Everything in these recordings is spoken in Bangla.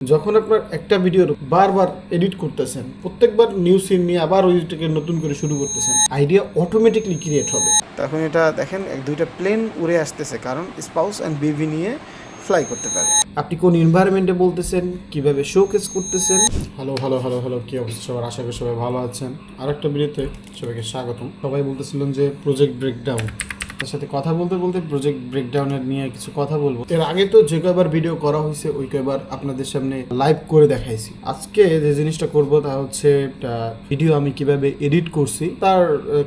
যখন আপনার একটা ভিডিওর বারবার এডিট করতেছেন, প্রত্যেকবার নিউ সিন নিয়ে আবার ওইটাকে নতুন করে শুরু করতেছেন, আইডিয়া অটোমেটিকলি ক্রিয়েট হবে। তখন এটা দেখেন দুইটা প্লেন উড়ে আসতেছে, কারণ স্পাউস অ্যান্ড বেবি নিয়ে ফ্লাই করতে পারে। আপনি কোন এনভায়রনমেন্টে বলতেছেন, কিভাবে শোকেস করতেছেন। হ্যালো হ্যালো হ্যালো হ্যালো, কি অবস্থা সবার? আশা করি সবাই ভালো আছেন। আরেকটা ভিডিওতে সবাইকে স্বাগতম। সবাই বলতেছিলেন যে প্রজেক্ট ব্রেকডাউন, তার সাথে কথা বলতে বলতে প্রজেক্ট ব্রেকডাউনের নিয়ে কিছু কথা বলবো। এর আগে তো যে কয়বার ভিডিও করা হয়েছে ওই কয়বার আপনাদের সামনে লাইভ করে দেখাইছি। আজকে যে জিনিসটা করব তা হচ্ছে ভিডিও আমি কিভাবে এডিট করছি, তার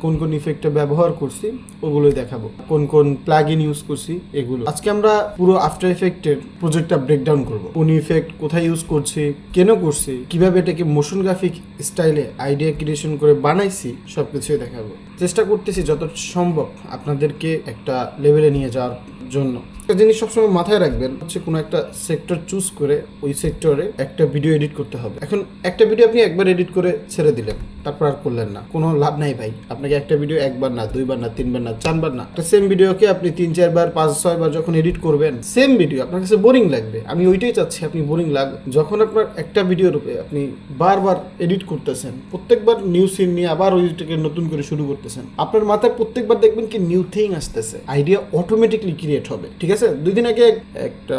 কোন কোন ইফেক্টটা ব্যবহার করছি ওগুলোই দেখাবো, কোন কোন প্লাগইন ইউজ করছি এগুলো। আজকে আমরা পুরো আফটার ইফেক্টের প্রজেক্টটা ব্রেকডাউন করব। কোন ইফেক্ট কোথায় ইউজ করছি, কেন করছি, কিভাবে এটাকে মোশন গ্রাফিক স্টাইলে আইডিয়া ক্রিয়েশন করে বানাইছি, সবকিছুই দেখাবো। চেষ্টা করতেছি যত সম্ভব আপনাদেরকে একটা লেভেলে নিয়ে যাওয়ার জন্য। একটা জিনিস সবসময় মাথায় রাখবেন হচ্ছে, কোনো একটা সেক্টর চুজ করে ওই সেক্টরে একটা ভিডিও এডিট করতে হবে। এখন একটা ভিডিও আপনি একবার এডিট করে ছেড়ে দিলেন, তারপর আর করলেন না, কোনো লাভ নাই ভাই। আপনাকে একটা ভিডিও একবার না, দুইবার না, তিনবার না, চারবার না, একটা সেম ভিডিওকে আপনি 3-4 বার 5-6 বার যখন এডিট করবেন, সেম ভিডিও আপনার কাছে বোরিং লাগবে। আমি ওইটাই চাচ্ছি আপনি বোরিং লাগ। যখন আপনার একটা ভিডিও রূপে আপনি বারবার এডিট করতেছেন, প্রত্যেকবার নিউ সিন নিয়ে আবার ওইটাকে নতুন করে শুরু করতেছেন, আপনার মাথায় প্রত্যেকবার দেখবেন কি নিউ থিং আসতেছে, আইডিয়া অটোমেটিকলি ক্রিয়েট হবে। ঠিক আছে? 2 দিন আগে একটা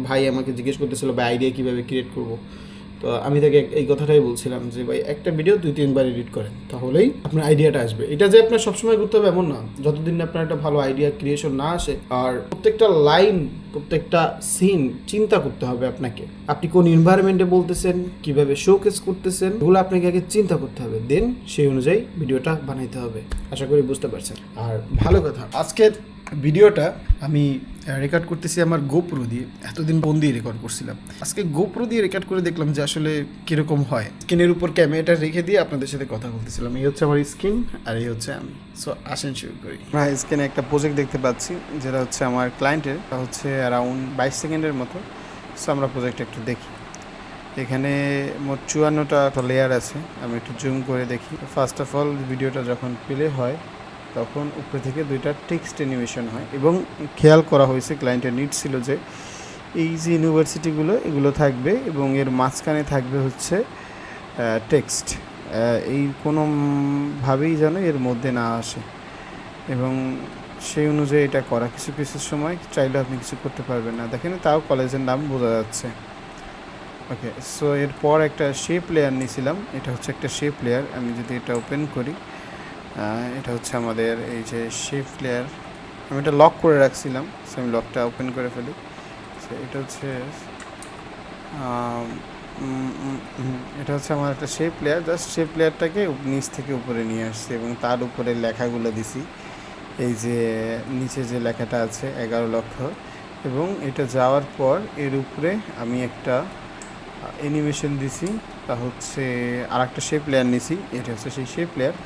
ভাই আমাকে জিজ্ঞেস করতেছিল ভাই আইডিয়া কিভাবে ক্রিয়েট করব। তো আমি তাকে এই কথাটাই বলছিলাম যে ভাই একটা ভিডিও 2-3 বার এডিট করেন, তাহলেই আপনার আইডিয়াটা আসবে। এটা যে আপনার সবসময় করতে হবে এমন না, যতদিন না আপনার একটা ভালো আইডিয়া ক্রিয়েশন না আসে। আর প্রত্যেকটা লাইন, প্রত্যেকটা সিন চিন্তা করতে হবে আপনাকে। আপনি কোন এনভায়রনমেন্টে বলতেছেন, কিভাবে শোকেস করতেছেন, এগুলো আপনাকে আগে চিন্তা করতে হবে, দেন সেই অনুযায়ী ভিডিওটা বানাইতে হবে। আশা করি বুঝতে পারছেন। আর ভালো কথা, আজকের ভিডিওটা আমি রেকর্ড করতেছি আমার গোপ্রো দিয়ে। এতদিন ফোন দিয়ে রেকর্ড করছিলাম, আজকে গোপ্রো দিয়ে রেকর্ড করে দেখলাম যে আসলে কিরকম হয়। স্ক্রিনের উপর ক্যামেরাটা রেখে দিয়ে আপনাদের সাথে কথা বলতেছিলাম। এই হচ্ছে আমার স্ক্রিন আর এই হচ্ছে আমি। সো আসেন শুরু করি। আমরা স্ক্রিনে একটা প্রজেক্ট দেখতে পাচ্ছি, যেটা হচ্ছে আমার ক্লায়েন্টের, হচ্ছে অ্যারাউন্ড 22 সেকেন্ডের মতো। সো আমরা প্রজেক্টটা একটু দেখি। এখানে মোট 54টা লেয়ার আছে। আমি একটু জুম করে দেখি। ফার্স্ট অফ অল ভিডিওটা যখন প্লে হয় তখন উপরে থেকে 2টা টেক্সট অ্যানিমেশন হয়, এবং খেয়াল করা হয়েছে ক্লায়েন্টের নিড ছিল যে এই যে ইউনিভার্সিটিগুলো এগুলো থাকবে এবং এর মাঝখানে থাকবে হচ্ছে টেক্সট। এই কোনোভাবেই যেন এর মধ্যে না আসে, এবং সেই অনুযায়ী এটা করা। কিছু কিছু সময় চাইলে আপনি কিছু করতে পারবেন না, দেখেন তাও কলেজের নাম বোঝা যাচ্ছে। ওকে, সো এরপর একটা শেপ লেয়ার নিয়েছিলাম। এটা হচ্ছে একটা শেপ লেয়ার। আমি যদি এটা ওপেন করি, এটা হচ্ছে আমাদের এই যে শেপ লেয়ার। আমি এটা লক করে রাখছিলাম, সো আমি লকটা ওপেন করে ফেলি। সো এটা হচ্ছে এটা হচ্ছে আমার একটা শেপ লেয়ার। জাস্ট শেপ লেয়ারটাকে নিচ থেকে উপরে নিয়ে আসছি এবং তার উপরে লেখাগুলো দিছি। এই যে নিচে যে লেখাটা আছে 11 লক্ষ, এবং এটা যাওয়ার পর এর উপরে আমি একটা অ্যানিমেশন দিছি। তা হচ্ছে আর একটা শেপ লেয়ার নিছি, এটা হচ্ছে সেই শেপ লেয়ার,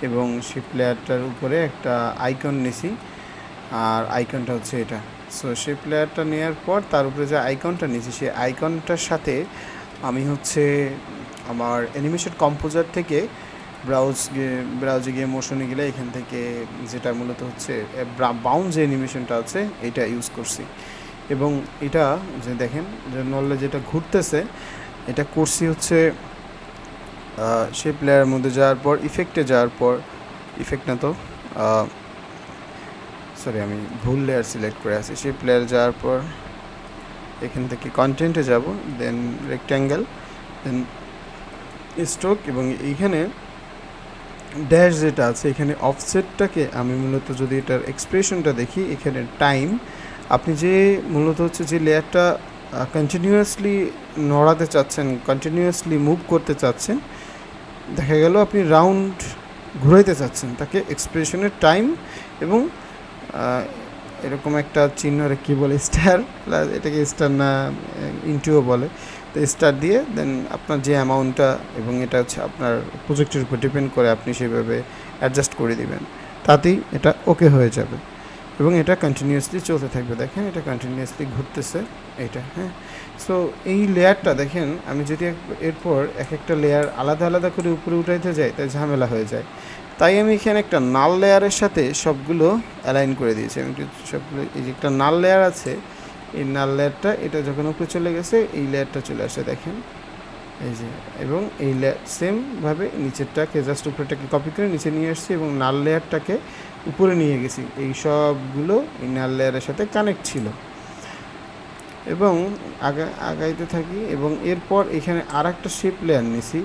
এবং শেপ লেয়ারটার উপরে একটা আইকন নিছি, আর আইকনটা হচ্ছে এটা। সো শেপ লেয়ারটা নেওয়ার পর তার উপরে যে আইকনটা নিছি, সেই আইকনটার সাথে আমি হচ্ছে আমার অ্যানিমেশন কম্পোজার থেকে ব্রাউজে গিয়ে মোশনে গেলে এখান থেকে যেটা মূলত হচ্ছে বাউন্ড যে অ্যানিমেশনটা আছে এটা ইউজ করছি। এবং এটা যে দেখেন যে নলে যেটা ঘুরতেছে, এটা করছি হচ্ছে শেপ লেয়ারের মধ্যে যাওয়ার পর ইফেক্টে যাওয়ার পর, ইফেক্ট না তো সরি আমি ভুল লেয়ার সিলেক্ট করে আছি। শেপ লেয়ার যাওয়ার পর এখান থেকে কন্টেন্টে যাব, দেন রেক্ট্যাঙ্গেল, দেন স্ট্রোক, এবং এইখানে ড্যাশ যেটা আছে এখানে অফসেটটাকে আমি মূলত যদি এটার এক্সপ্রেশনটা দেখি, এখানে টাইম, আপনি যে মূলত হচ্ছে যে লেয়ারটা কন্টিনিউয়াসলি নড়াতে চাচ্ছেন, কন্টিনিউয়াসলি মুভ করতে চাচ্ছেন, দেখা গেল আপনি রাউন্ড ঘুরাইতে চাচ্ছেন, তাকে এক্সপ্রেশনের টাইম এবং এরকম একটা চিহ্ন কী বলে, স্টার, এটাকে স্টার না ইনটুও বলে, তো স্টার দিয়ে দেন আপনার যে অ্যামাউন্টটা, এবং এটা হচ্ছে আপনার প্রজেক্টের উপর ডিপেন্ড করে আপনি সেভাবে অ্যাডজাস্ট করে দিবেন, তাতেই এটা ওকে হয়ে যাবে এবং এটা কন্টিনিউয়াসলি চলতে থাকবে। দেখেন এটা কন্টিনিউয়াসলি ঘুরতেছে এইটা। হ্যাঁ, সো এই লেয়ারটা দেখেন, আমি যদি এরপর এক একটা লেয়ার আলাদা আলাদা করে উপরে উঠাইতে যাই তাই ঝামেলা হয়ে যায়, তাই আমি এখানে একটা নাল লেয়ারের সাথে সবগুলো অ্যালাইন করে দিয়েছি। আমি সবগুলো, এই যে একটা নাল লেয়ার আছে এই নাল লেয়ারটা এটা যখন উপরে চলে গেছে এই লেয়ারটা চলে আসে দেখেন এই যে, এবং এই সেমভাবে নিচেরটাকে জাস্ট উপরেটাকে কপি করে নিচে নিয়ে আসছি এবং নাল লেয়ারটাকে উপরে নিয়ে গেছি। এই সবগুলো এই নাল লেয়ারের সাথে কানেক্ট ছিল এবং আগাইতে থাকি এবং এরপর এখানে আর একটা শেপ লেয়ার নিছি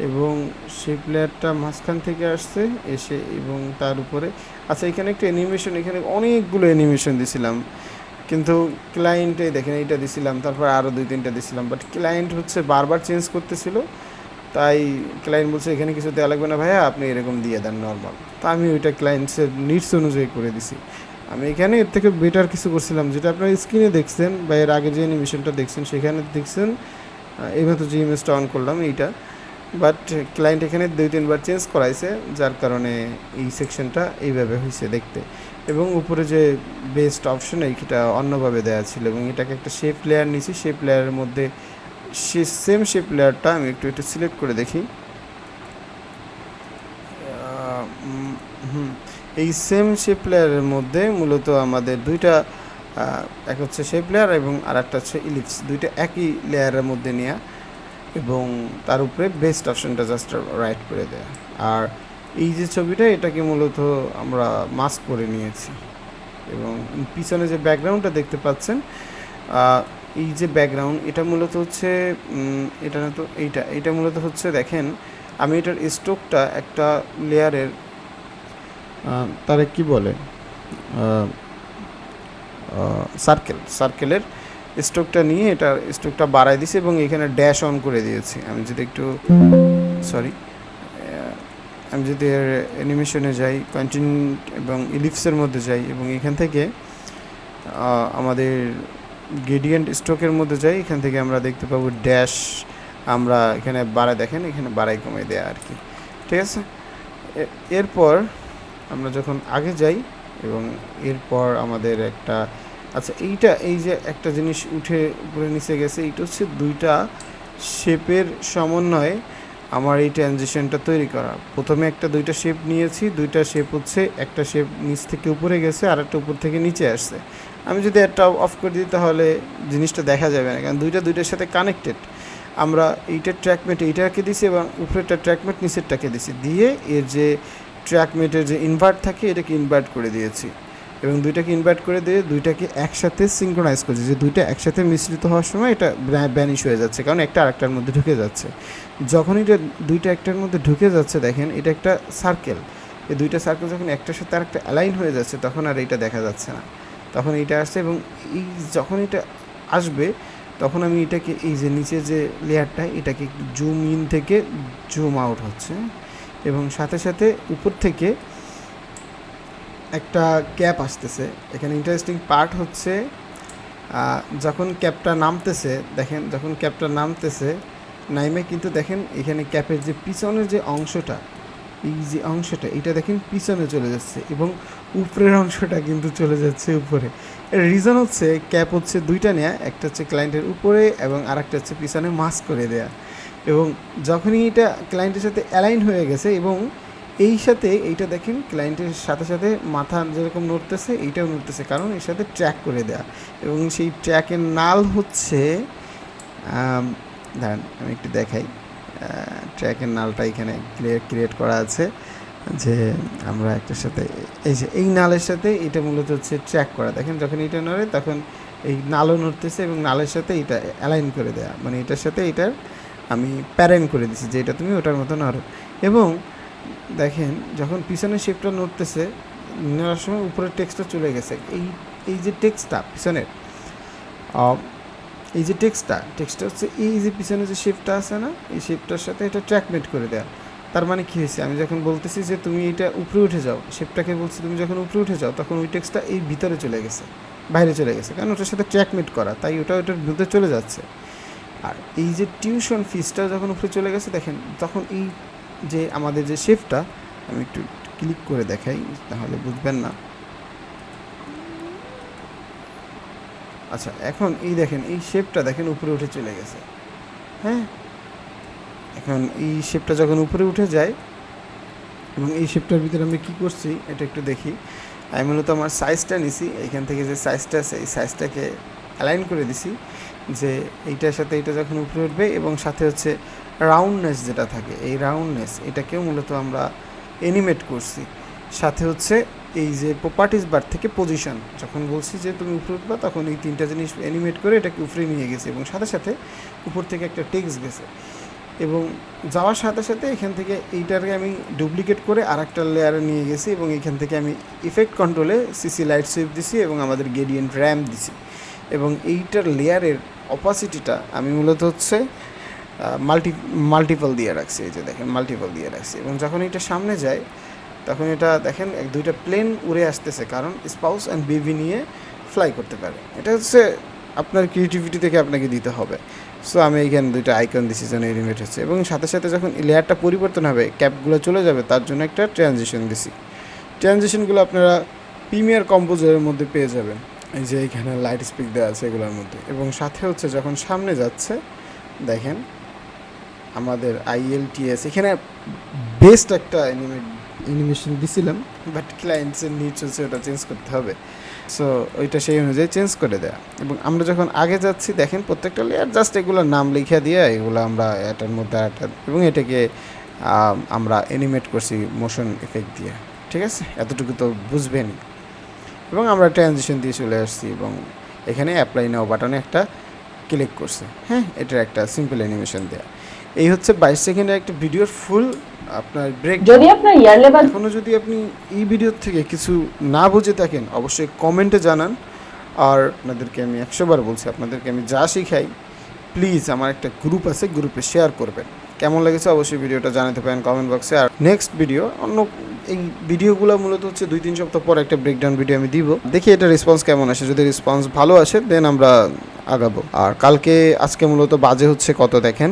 এবং শেপ লেয়ারটা মাঝখান থেকে আসছে এসে এবং তার উপরে আচ্ছা এখানে একটা অ্যানিমেশন, এখানে অনেকগুলো অ্যানিমেশন দিছিলাম কিন্তু ক্লায়েন্টে দেখেন এইটা দিছিলাম, তারপর আরও 2-3টা দিছিলাম, বাট ক্লায়েন্ট হচ্ছে বারবার চেঞ্জ করতেছিল, তাই ক্লায়েন্ট বলছে এখানে কিছু দেওয়া লাগবে না ভাইয়া, আপনি এরকম দিয়ে দেন নর্মাল। তো আমি ওইটা ক্লায়েন্টসের নিডস অনুযায়ী করে দিছি। আমি এখানে এর থেকে বেটার কিছু করছিলাম, যেটা আপনার স্ক্রিনে দেখছেন বা এর আগে যে অ্যানিমেশনটা দেখছেন সেখানে দেখছেন এইমাত্র যে ইমেজটা অন করলাম এইটা, বাট ক্লায়েন্ট এখানে 2-3বার চেঞ্জ করাইছে, যার কারণে এই সেকশনটা এইভাবে হয়েছে দেখতে। এবং উপরে যে বেস্ট অপশন এইটা অন্যভাবে দেওয়া ছিল এবং এটাকে একটা শেপ লেয়ার নিয়েছি, শেপ লেয়ারের মধ্যে সেম শেপ লেয়ারটা আমি একটু সিলেক্ট করে দেখি। এই সেম শেপ লেয়ারের মধ্যে মূলত আমাদের দুইটা এক হচ্ছে শেপ লেয়ার এবং আর একটা হচ্ছে ইলিপস, দুইটা একই লেয়ারের মধ্যে নেওয়া এবং তার উপরে বেস্ট অপশনটা জাস্ট রাইট করে দেয়া। আর এই যে ছবিটা এটাকে মূলত আমরা মাস্ক করে নিয়েছি এবং পিছনে যে ব্যাকগ্রাউন্ডটা দেখতে পাচ্ছেন এই যে ব্যাকগ্রাউন্ড এটা মূলত হচ্ছে এটা না তো এইটা মূলত হচ্ছে দেখেন আমি এটার স্ট্রোকটা একটা লেয়ারের তারে কি বলে সার্কেলের স্ট্রোকটা নিয়ে এটা স্ট্রোকটা বাড়াই দিয়েছি এবং এখানে ড্যাশ অন করে দিয়েছি। আমি যদি একটু আমি যদি অ্যানিমেশনে যাই কন্টিনিউ এবং ইলিপসের মধ্যে যাই এবং এখান থেকে আমাদের গ্রেডিয়েন্ট স্ট্রোকের মধ্যে যাই, এখান থেকে আমরা দেখতে পাবো ড্যাশ আমরা এখানে বাড়াই, দেখেন এখানে বাড়াই কমে দেয়া আর কি, ঠিক আছে। এরপর আমরা যখন আগে যাই এবং এরপর আমাদের একটা আচ্ছা এই যে একটা জিনিস উঠে উপরে নিচে গেছে, এইটা হচ্ছে দুইটা শেপের সমন্বয়ে আমার এই ট্রানজিশনটা তৈরি করা। প্রথমে দুইটা শেপ নিয়েছি, দুইটা শেপ হচ্ছে একটা শেপ নিচ থেকে উপরে গেছে আর একটা উপর থেকে নিচে আসছে। আমি যদি একটা অফ করে দিই তাহলে জিনিসটা দেখা যাবে না, কারণ দুইটার সাথে কানেক্টেড। আমরা এইটার ট্র্যাকমেট এইটাকে দিছি এবং উপরেরটা ট্র্যাকমেট নিচেরটাকে দিছি, দিয়ে এর যে ট্র্যাকমেটের যে ইনভার্ট থাকে এটাকে ইনভার্ট করে দিয়েছি এবং দুইটাকে ইনভার্ট করে দিয়ে দুইটাকে একসাথে সিঙ্ক্রোনাইজ করছি, যে দুইটা একসাথে মিশ্রিত হওয়ার সময় এটা ব্যানিশ হয়ে যাচ্ছে, কারণ একটা আরেকটার মধ্যে ঢুকে যাচ্ছে। যখন এটা দুইটা একটার মধ্যে ঢুকে যাচ্ছে দেখেন এটা একটা সার্কেল, এই দুইটা সার্কেল যখন একটার সাথে আরেকটা অ্যালাইন হয়ে যাচ্ছে তখন আর এইটা দেখা যাচ্ছে না, তখন এইটা আসছে এবং এই যখন এটা আসবে তখন আমি এটাকে এই যে নিচে যে লেয়ারটা এটাকে একটু জুম ইন থেকে জুম আউট হচ্ছে এবং সাথে সাথে উপর থেকে একটা ক্যাপ আসতেছে। এখানে ইন্টারেস্টিং পার্ট হচ্ছে যখন ক্যাপটা নামতেছে দেখেন, যখন ক্যাপটা নামতেছে নাইমে কিন্তু দেখেন এখানে ক্যাপের যে পিছনের যে অংশটা এই যে অংশটা এটা দেখেন পিছনে চলে যাচ্ছে এবং উপরের অংশটা কিন্তু চলে যাচ্ছে উপরে। এর রিজন হচ্ছে ক্যাপ হচ্ছে দুইটা নেয়া, একটা হচ্ছে ক্লায়েন্টের উপরে এবং আরেকটা হচ্ছে পিছনে মাস্ক করে দেয়া এবং যখনই এটা ক্লায়েন্টের সাথে অ্যালাইন হয়ে গেছে এবং এই সাথে এইটা দেখেন ক্লায়েন্টের সাথে সাথে মাথা যেরকম নড়তেছে এইটাও নড়তেছে, কারণ এর সাথে ট্র্যাক করে দেয়া এবং সেই ট্র্যাকের নাল হচ্ছে দাঁড়ান আমি একটু দেখাই, ট্র্যাকের নালটা এখানে ক্রিয়েট করা আছে যে আমরা একটার সাথে এই যে এই নালের সাথে এটা মূলত হচ্ছে ট্র্যাক করা। দেখেন যখন এটা নড়ে তখন এই নালও নড়তেছে এবং নালের সাথে এটা অ্যালাইন করে দেয়া, মানে এটার সাথে এটার আমি প্যারেন করে দিছি যে এটা তুমি ওটার মতো নড়ো। এবং দেখেন যখন পিছনের শেপটা নড়তেছে নেওয়ার সময় উপরের টেক্সটটা চলে গেছে, এই যে টেক্সটটা পিছনের এই যে টেক্সটটা হচ্ছে এই যে পিছনে যে শেপটা আছে না এই শেপটার সাথে এটা ট্র্যাকমেট করে দেয়া। তার মানে কী হয়েছে, আমি যখন বলতেছি যে তুমি এটা উপরে উঠে যাও, শেপটাকে বলছি তুমি যখন উপরে উঠে যাও তখন ওই টেক্সটটা এই ভিতরে চলে গেছে, বাইরে চলে গেছে, কারণ ওটার সাথে ট্র্যাকমেট করা, তাই ওটার ভিতরে চলে যাচ্ছে। আর এই যে টিউশন ফিসটা যখন উপরে চলে গেছে দেখেন তখন এই যে আমাদের যে শেপটা আমি একটু ক্লিক করে দেখাই তাহলে বুঝবেন না। আচ্ছা এখন এই দেখেন এই শেপটা দেখেন উপরে উঠে চলে গেছে। হ্যাঁ, এখন এই শেপটা যখন উপরে উঠে যায় এবং এই শেপটার ভিতরে আমি কী করছি এটা একটু দেখি। আমি মূলত আমার সাইজটা নিছি, এখান থেকে যে সাইজটা আছে এই সাইজটাকে অ্যালাইন করে দিছি যে এইটার সাথে এটা যখন উপরে উঠবে এবং সাথে হচ্ছে রাউন্ডনেস যেটা থাকে, এই রাউন্ডনেস এটাকেও মূলত আমরা অ্যানিমেট করছি। সাথে হচ্ছে এই যে প্রপার্টিজ বার থেকে পজিশন, যখন বলছি যে তুমি উপরে উঠবা তখন এই তিনটা জিনিস অ্যানিমেট করে এটাকে উপরে নিয়ে গেছে এবং সাথে সাথে উপর থেকে একটা টেক্সট গেছে এবং যাওয়ার সাথে সাথে এখান থেকে এইটাকে আমি ডুপ্লিকেট করে আর একটা লেয়ারে নিয়ে গেছি এবং এখান থেকে আমি ইফেক্ট কন্ট্রোলে সিসি লাইট সুইপ দিছি এবং আমাদের গ্রেডিয়েন্ট র্যাম্প দিছি এবং এইটার লেয়ারের অপাসিটিটা আমি মূলত হচ্ছে মাল্টিপল দিয়ে রাখছি। এই যে দেখেন মাল্টিপল দিয়ে রাখছি এবং যখন এটা সামনে যায় তখন এটা দেখেন দুইটা প্লেন উড়ে আসতেছে, কারণ স্পাউস অ্যান্ড বেবি নিয়ে ফ্লাই করতে পারে। এটা হচ্ছে আপনার ক্রিয়েটিভিটি থেকে আপনাকে দিতে হবে। সো আমি এইখানে দুইটা আইকন দিছি যেন এনিমেট হচ্ছে এবং সাথে সাথে যখন লেয়ারটা পরিবর্তন হবে ক্যাপগুলো চলে যাবে তার জন্য একটা ট্রানজিশন দিছি। ট্রানজিশনগুলো আপনারা প্রিমিয়ার কম্পোজারের মধ্যে পেয়ে যাবেন, এই যে এইখানে লাইট স্পিক দেওয়া আছে এগুলোর মধ্যে। এবং সাথে হচ্ছে যখন সামনে যাচ্ছে দেখেন আমাদের ILTS এখানে বেস্ট একটা অ্যানিমেশন দিছিলাম, বাট ক্লায়েন্টসের নিডস হচ্ছে ওটা চেঞ্জ করতে হবে। সো ওইটা সেই অনুযায়ী চেঞ্জ করে দেয়া। এবং আমরা যখন আগে যাচ্ছি দেখেন প্রত্যেকটা লেয়ার জাস্ট এগুলোর নাম লিখে দিয়ে এগুলো আমরা এটার মধ্যে এবং এটাকে আমরা অ্যানিমেট করছি মোশন এফেক্ট দিয়ে। ঠিক আছে, এতটুকু তো বুঝবেন। এবং আমরা ট্রানজিশন দিয়ে চলে আসছি এবং এখানে অ্যাপ্লাই নাও বাটনে একটা ক্লিক করছে। হ্যাঁ, এটার একটা সিম্পল অ্যানিমেশন দেয়া। এই হচ্ছে 22 সেকেন্ডের একটা ভিডিওর ফুল আপনার ব্রেক। যদি আপনার ইয়ার লেভেল এখনও যদি আপনি এই ভিডিও থেকে কিছু না বুঝে থাকেন অবশ্যই কমেন্টে জানান। আর আপনাদেরকে আমি 100 বার বলছি, আপনাদেরকে আমি যা শিখাই প্লিজ আমার একটা গ্রুপ আছে, গ্রুপে শেয়ার করবেন। কেমন লেগেছে অবশ্যই ভিডিওটা জানাতে পারেন কমেন্ট বক্সে। আর নেক্সট ভিডিও অন্য এই ভিডিওগুলো মূলত হচ্ছে 2-3 সপ্তাহ পর একটা ব্রেকডাউন ভিডিও আমি দিব, দেখি এটা রেসপন্স কেমন আসে। যদি রেসপন্স ভালো আসে দেন আমরা আগাবো। আর আজকে মূলত বাজে হচ্ছে কত দেখেন,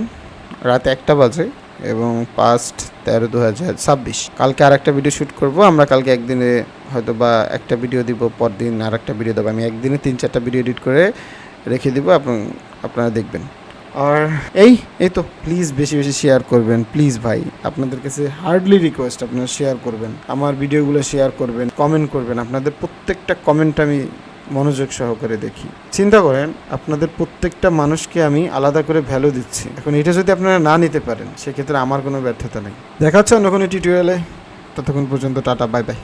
রাত 1টা বাজে এবং 5/13/2026। কালকে আর একটা ভিডিও শ্যুট করব আমরা। কালকে একদিনে হয়তো বা একটা ভিডিও দিব, পর দিন আর একটা ভিডিও দেবো। আমি একদিনে 3-4টা ভিডিও এডিট করে রেখে দিব, আপনারা দেখবেন। আর এই তো প্লিজ বেশি বেশি শেয়ার করবেন প্লিজ ভাই, আপনাদের কাছে হার্ডলি রিকোয়েস্ট আপনারা শেয়ার করবেন, আমার ভিডিওগুলো শেয়ার করবেন, কমেন্ট করবেন। আপনাদের প্রত্যেকটা কমেন্ট আমি মনোযোগ সহকারে দেখি। চিন্তা করেন আপনাদের প্রত্যেকটা মানুষকে আমি আলাদা করে ভ্যালু দিচ্ছি। এখন এটা যদি আপনারা না নিতে পারেন সেক্ষেত্রে আমার কোনো ব্যর্থতা নেই। দেখা হচ্ছে অন্য কোনো টিউটোরিয়ালে, ততক্ষণ পর্যন্ত টাটা, বাই বাই।